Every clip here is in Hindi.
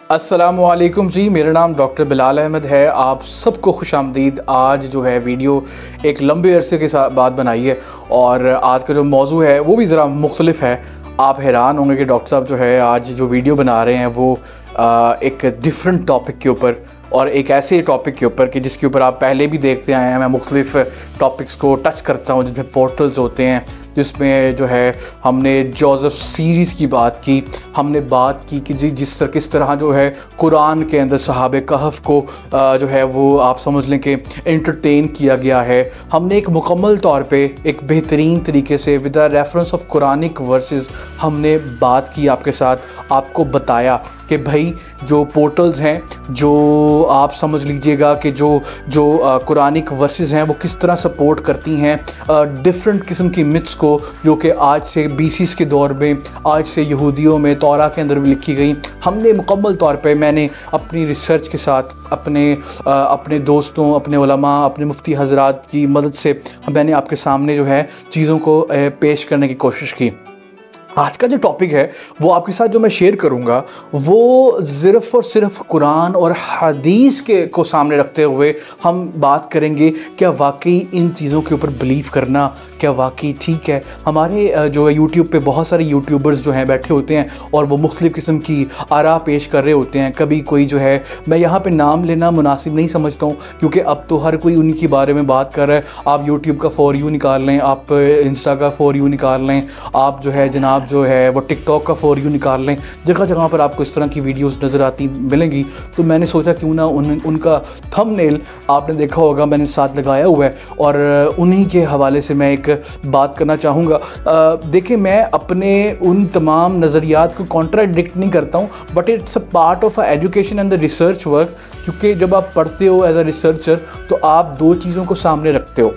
अस्सलामुअलैकुम जी, मेरा नाम डॉक्टर बिलाल अहमद है। आप सबको खुशामदीद। आज जो है वीडियो एक लंबे अरसे के साथ बाद बनाई है और आज का जो मौजू है वो भी ज़रा मुख्तलिफ है। आप हैरान होंगे कि डॉक्टर साहब जो है आज जो वीडियो बना रहे हैं वो एक डिफरेंट टॉपिक के ऊपर और एक ऐसे टॉपिक के ऊपर कि जिसके ऊपर आप पहले भी देखते आए हैं। मैं मुख्तलिफ टॉपिक्स को टच करता हूँ जिसमें पोर्टल्स होते हैं, जिसमें जो है हमने जोसेफ सीरीज़ की बात की। हमने बात की कि जी किस तरह जो है कुरान के अंदर सहाबे कहफ को जो है वो आप समझ लें कि एंटरटेन किया गया है। हमने एक मुकम्मल तौर पे एक बेहतरीन तरीके से with the reference of Quranic verses हमने बात की आपके साथ, आपको बताया कि भाई जो पोर्टल्स हैं, जो आप समझ लीजिएगा कि जो कुरानिक वर्सेस हैं वो किस तरह सपोर्ट करती हैं डिफरेंट किस्म की मिथ्स को, जो कि आज से बीसीस के दौर में, आज से यहूदियों में तौरा के अंदर भी लिखी गई। हमने मुकम्मल तौर पे मैंने अपनी रिसर्च के साथ अपने दोस्तों, अपने उलमा, अपने मुफ्ती हजरात की मदद से मैंने आपके सामने जो है चीज़ों को पेश करने की कोशिश की। आज का जो टॉपिक है वो आपके साथ जो मैं शेयर करूंगा वो सिर्फ़ और सिर्फ कुरान और हदीस को सामने रखते हुए हम बात करेंगे। क्या वाकई इन चीज़ों के ऊपर बिलीव करना क्या वाकई ठीक है? हमारे जो है यूट्यूब पे बहुत सारे यूट्यूबर्स जो हैं बैठे होते हैं और वो मुख्तलिफ़ किस्म की आरा पेश कर रहे होते हैं। कभी कोई जो है, मैं यहाँ पे नाम लेना मुनासिब नहीं समझता हूँ क्योंकि अब तो हर कोई उन्हीं के बारे में बात कर रहा है। आप यूट्यूब का फॉर यू निकाल लें, आप इंस्टा का फॉर यू निकाल लें, आप जो है जनाब जो है वो टिकटॉक का फॉर यू निकाल लें, जगह जगह पर आपको इस तरह की वीडियोस नज़र आती मिलेंगी। तो मैंने सोचा क्यों ना उनका थंबनेल आपने देखा होगा, मैंने साथ लगाया हुआ है और उन्हीं के हवाले से मैं एक बात करना चाहूँगा। देखिए, मैं अपने उन तमाम नज़रियात को कॉन्ट्राडिक्ट नहीं करता हूँ, but it's a part of education and the research work. क्योंकि जब आप पढ़ते हो एज अ रिसर्चर तो आप दो चीज़ों को सामने रखते हो।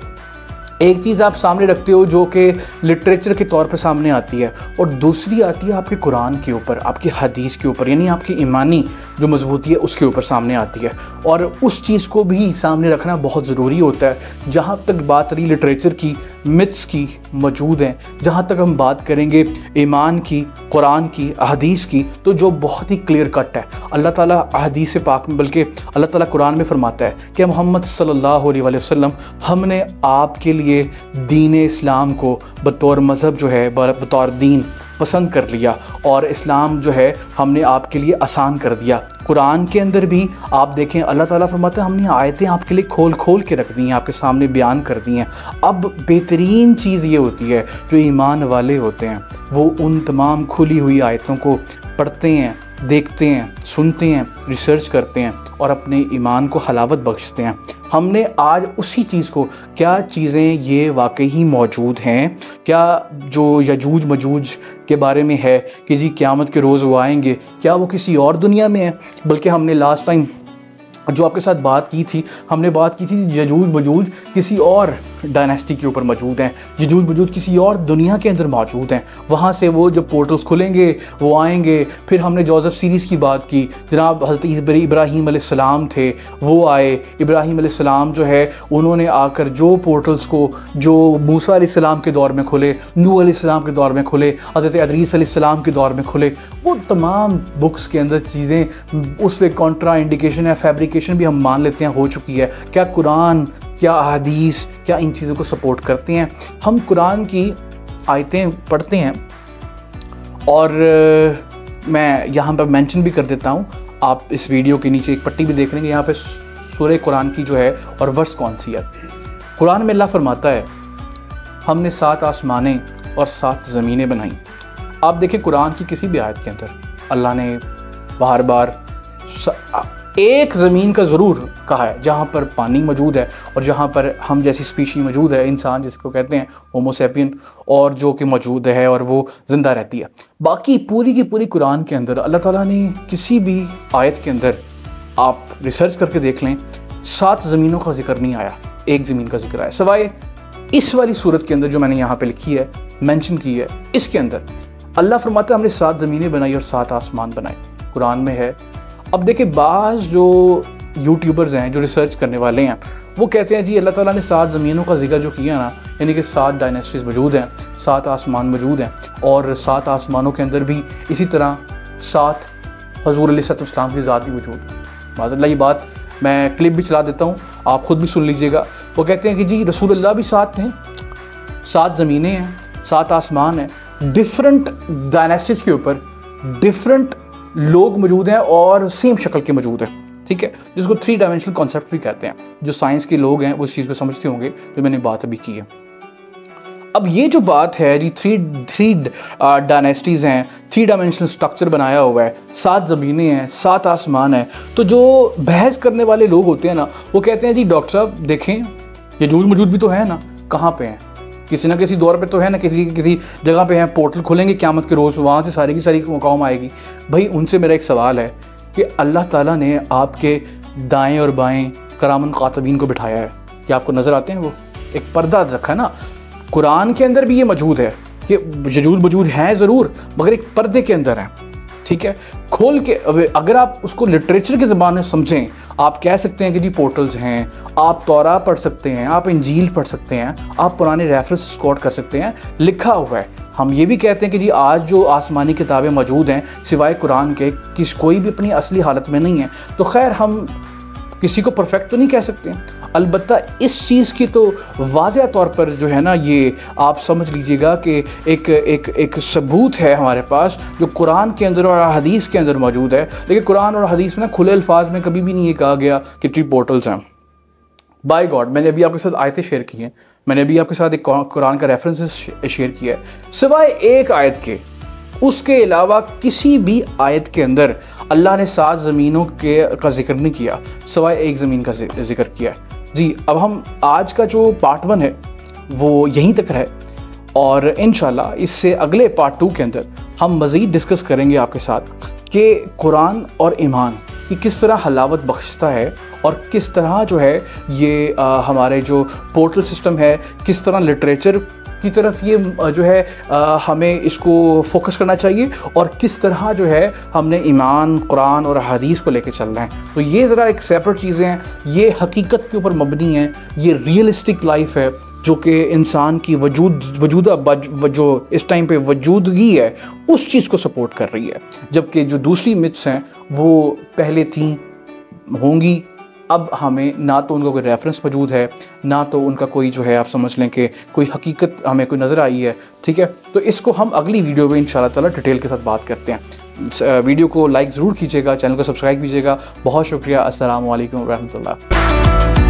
एक चीज़ आप सामने रखते हो जो कि लिटरेचर के तौर पर सामने आती है और दूसरी आती है आपके कुरान के ऊपर, आपकी हदीस के ऊपर, यानी आपकी ईमानी जो मजबूती है उसके ऊपर सामने आती है। और उस चीज़ को भी सामने रखना बहुत ज़रूरी होता है। जहाँ तक बात रही लिटरेचर की, मिथ्स की मौजूद हैं, जहाँ तक हम बात करेंगे ईमान की, कुरान की, हदीस की, तो जो बहुत ही क्लियर कट है। अल्लाह ताला हदीस पाक में, बल्कि अल्लाह ताला कुरान में फरमाता है कि मोहम्मद सल्लल्लाहु अलैहि वसल्लम हमने आपके लिए दीन इस्लाम को बतौर मज़हब जो है, बतौर दीन पसंद कर लिया और इस्लाम जो है हमने आपके लिए आसान कर दिया। कुरान के अंदर भी आप देखें अल्लाह ताला फरमाता है हमने आयतें आपके लिए खोल के रख दी हैं, आपके सामने बयान कर दी हैं। अब बेहतरीन चीज़ ये होती है जो ईमान वाले होते हैं वो उन तमाम खुली हुई आयतों को पढ़ते हैं, देखते हैं, सुनते हैं, रिसर्च करते हैं और अपने ईमान को हलावत बख्शते हैं। हमने आज उसी चीज़ को, क्या चीज़ें ये वाकई ही मौजूद हैं, क्या जो यजूज मजूज के बारे में है कि जी क़यामत के रोज़ वो आएंगे, क्या वो किसी और दुनिया में है? बल्कि हमने लास्ट टाइम जो आपके साथ बात की थी, हमने बात की थी यजूज मजूज किसी और डायनेस्टी के ऊपर मौजूद हैं, यजूज मजूज किसी और दुनिया के अंदर मौजूद हैं। वहाँ से वो जब पोर्टल्स खुलेंगे वो आएंगे। फिर हमने जोसेफ सीरीज़ की बात की, जनाब हज़रत इब्राहीम अलैहिस्सलाम थे, वो आए। इब्राहीम अलैहिस्सलाम जो है उन्होंने आकर जो पोर्टल्स को, जो मूसा अलैहिस्सलाम के दौर में खुले, नूह अलैहिस्सलाम के दौर में खुले, हज़रत इदरीस अलैहिस्सलाम के दौर में खुले, वो तमाम बुक्स के अंदर चीज़ें उस पर कॉन्ट्रा इंडिकेशन है, फैब्रिकेशन भी हम मान लेते हैं हो चुकी है। क्या कुरान, क्या हदीस, क्या इन चीज़ों को सपोर्ट करते हैं? हम कुरान की आयतें पढ़ते हैं और मैं यहाँ पर मेंशन भी कर देता हूँ, आप इस वीडियो के नीचे एक पट्टी भी देख लेंगे, यहाँ पे सूरह कुरान की जो है और वर्स कौन सी है। कुरान में अल्लाह फरमाता है हमने 7 आसमानें और 7 ज़मीनें बनाई। आप देखें कुरान की किसी भी आयत के अंदर अल्लाह ने बार बार एक ज़मीन का ज़रूर कहा है जहाँ पर पानी मौजूद है और जहाँ पर हम जैसी स्पीशी मौजूद है, इंसान जिसको कहते हैं होमो सैपियन, और जो कि मौजूद है और वो ज़िंदा रहती है। बाकी पूरी की पूरी कुरान के अंदर अल्लाह ताला ने किसी भी आयत के अंदर आप रिसर्च करके देख लें 7 ज़मीनों का जिक्र नहीं आया, एक ज़मीन का जिक्र आया। सवाए इस वाली सूरत के अंदर जो मैंने यहाँ पर लिखी है, मैंशन की है, इसके अंदर अल्लाह फरमाता है हमने 7 ज़मीनें बनाई और 7 आसमान बनाए, कुरान में है। अब देखिए, बाज़ जो यूट्यूबर्स हैं, जो रिसर्च करने वाले हैं, वो कहते हैं जी अल्लाह ताला ने 7 ज़मीनों का जिक्र जो किया ना, यानी कि 7 डायनेस्टीज़ मौजूद हैं, 7 आसमान मौजूद हैं और 7 आसमानों के अंदर भी इसी तरह 7 हुज़ूर अलैहिस्सलाम की ज़ात भी मौजूद है। माज़अल्लाह ये बात मैं क्लिप भी चला देता हूँ, आप ख़ुद भी सुन लीजिएगा। वो कहते हैं कि जी रसूलुल्लाह भी 7 हैं, 7 ज़मीनें हैं, 7 आसमान हैं, डिफरेंट डायनेस्टीज़ के ऊपर डिफरेंट लोग मौजूद हैं और सेम शक्ल के मौजूद हैं, ठीक है, जिसको 3 डायमेंशनल कॉन्सेप्ट भी कहते हैं। जो साइंस के लोग हैं वो इस चीज़ को समझते होंगे जो मैंने बात अभी की है। अब ये जो बात है जी 3 डायनेस्टीज़ हैं, 3 डायमेंशनल स्ट्रक्चर बनाया हुआ है, 7 ज़मीनें हैं, 7 आसमान है, तो जो बहस करने वाले लोग होते हैं ना, वो कहते हैं जी डॉक्टर साहब देखें यजूज मौजूद भी तो है ना, कहाँ पे हैं, किसी ना किसी दौर पे तो है ना, किसी जगह पे हैं, पोर्टल खुलेंगे क़यामत के रोज़, वहाँ से सारी की सारी कौम आएगी। भाई उनसे मेरा एक सवाल है कि अल्लाह ताला ने आपके दाएँ और बाएँ करामन कातबीन को बिठाया है, क्या आपको नज़र आते हैं? वो एक पर्दा रखा है ना, कुरान के अंदर भी ये मौजूद है कि यजूज मौजूद हैं ज़रूर, मगर एक पर्दे के अंदर हैं, ठीक है। खोल के अगर आप उसको लिटरेचर के ज़बान में समझें, आप कह सकते हैं कि जी पोर्टल्स हैं, आप तौरा पढ़ सकते हैं, आप इंजील पढ़ सकते हैं, आप पुराने रेफरेंस स्कॉट कर सकते हैं, लिखा हुआ है। हम ये भी कहते हैं कि जी आज जो आसमानी किताबें मौजूद हैं सिवाय कुरान के कोई भी अपनी असली हालत में नहीं है। तो खैर हम किसी को परफेक्ट तो नहीं कह सकते, अलबत्ता इस चीज़ की तो वाज़ेह तौर पर जो है ना, ये आप समझ लीजिएगा कि एक सबूत है हमारे पास जो कुरान के अंदर और हदीस के अंदर मौजूद है। लेकिन कुरान और हदीस में ना खुले अल्फाज में कभी भी नहीं ये कहा गया कि 3 पोर्टल्स हैं। बाय गॉड, मैंने अभी आपके साथ आयतें शेयर की हैं, मैंने अभी आपके साथ एक कुरान का रेफरेंस शेयर किया है, सिवाय एक आयत के, उसके अलावा किसी भी आयत के अंदर अल्लाह ने 7 ज़मीनों का जिक्र नहीं किया, सिवाय एक ज़मीन का जिक्र किया है। जी अब हम आज का जो पार्ट 1 है वो यहीं तक है, और इंशाल्लाह इससे अगले पार्ट 2 के अंदर हम मज़ीद डिस्कस करेंगे आपके साथ कि कुरान और ईमान ये किस तरह हलावत बख्शता है और किस तरह जो है ये हमारे जो पोर्टल सिस्टम है, किस तरह लिटरेचर की तरफ ये जो है हमें इसको फोकस करना चाहिए, और किस तरह जो है हमने ईमान, कुरान और हदीस को लेके चलना है। तो ये ज़रा एक सेपरेट चीज़ें हैं, ये हकीकत के ऊपर मबनी हैं, ये रियलिस्टिक लाइफ है जो कि इंसान की वजूदा जो इस टाइम पे वजूदगी है उस चीज़ को सपोर्ट कर रही है, जबकि जो दूसरी मिथ्स हैं वो पहले थी, होंगी। अब हमें ना तो उनका कोई रेफरेंस मौजूद है, ना तो उनका कोई जो है आप समझ लें कि कोई हकीकत हमें कोई नज़र आई है, ठीक है। तो इसको हम अगली वीडियो में इंशाल्लाह ताला डिटेल के साथ बात करते हैं। वीडियो को लाइक ज़रूर कीजिएगा, चैनल को सब्सक्राइब कीजिएगा। बहुत शुक्रिया। अस्सलामु अलैकुम रहमतुल्लाह।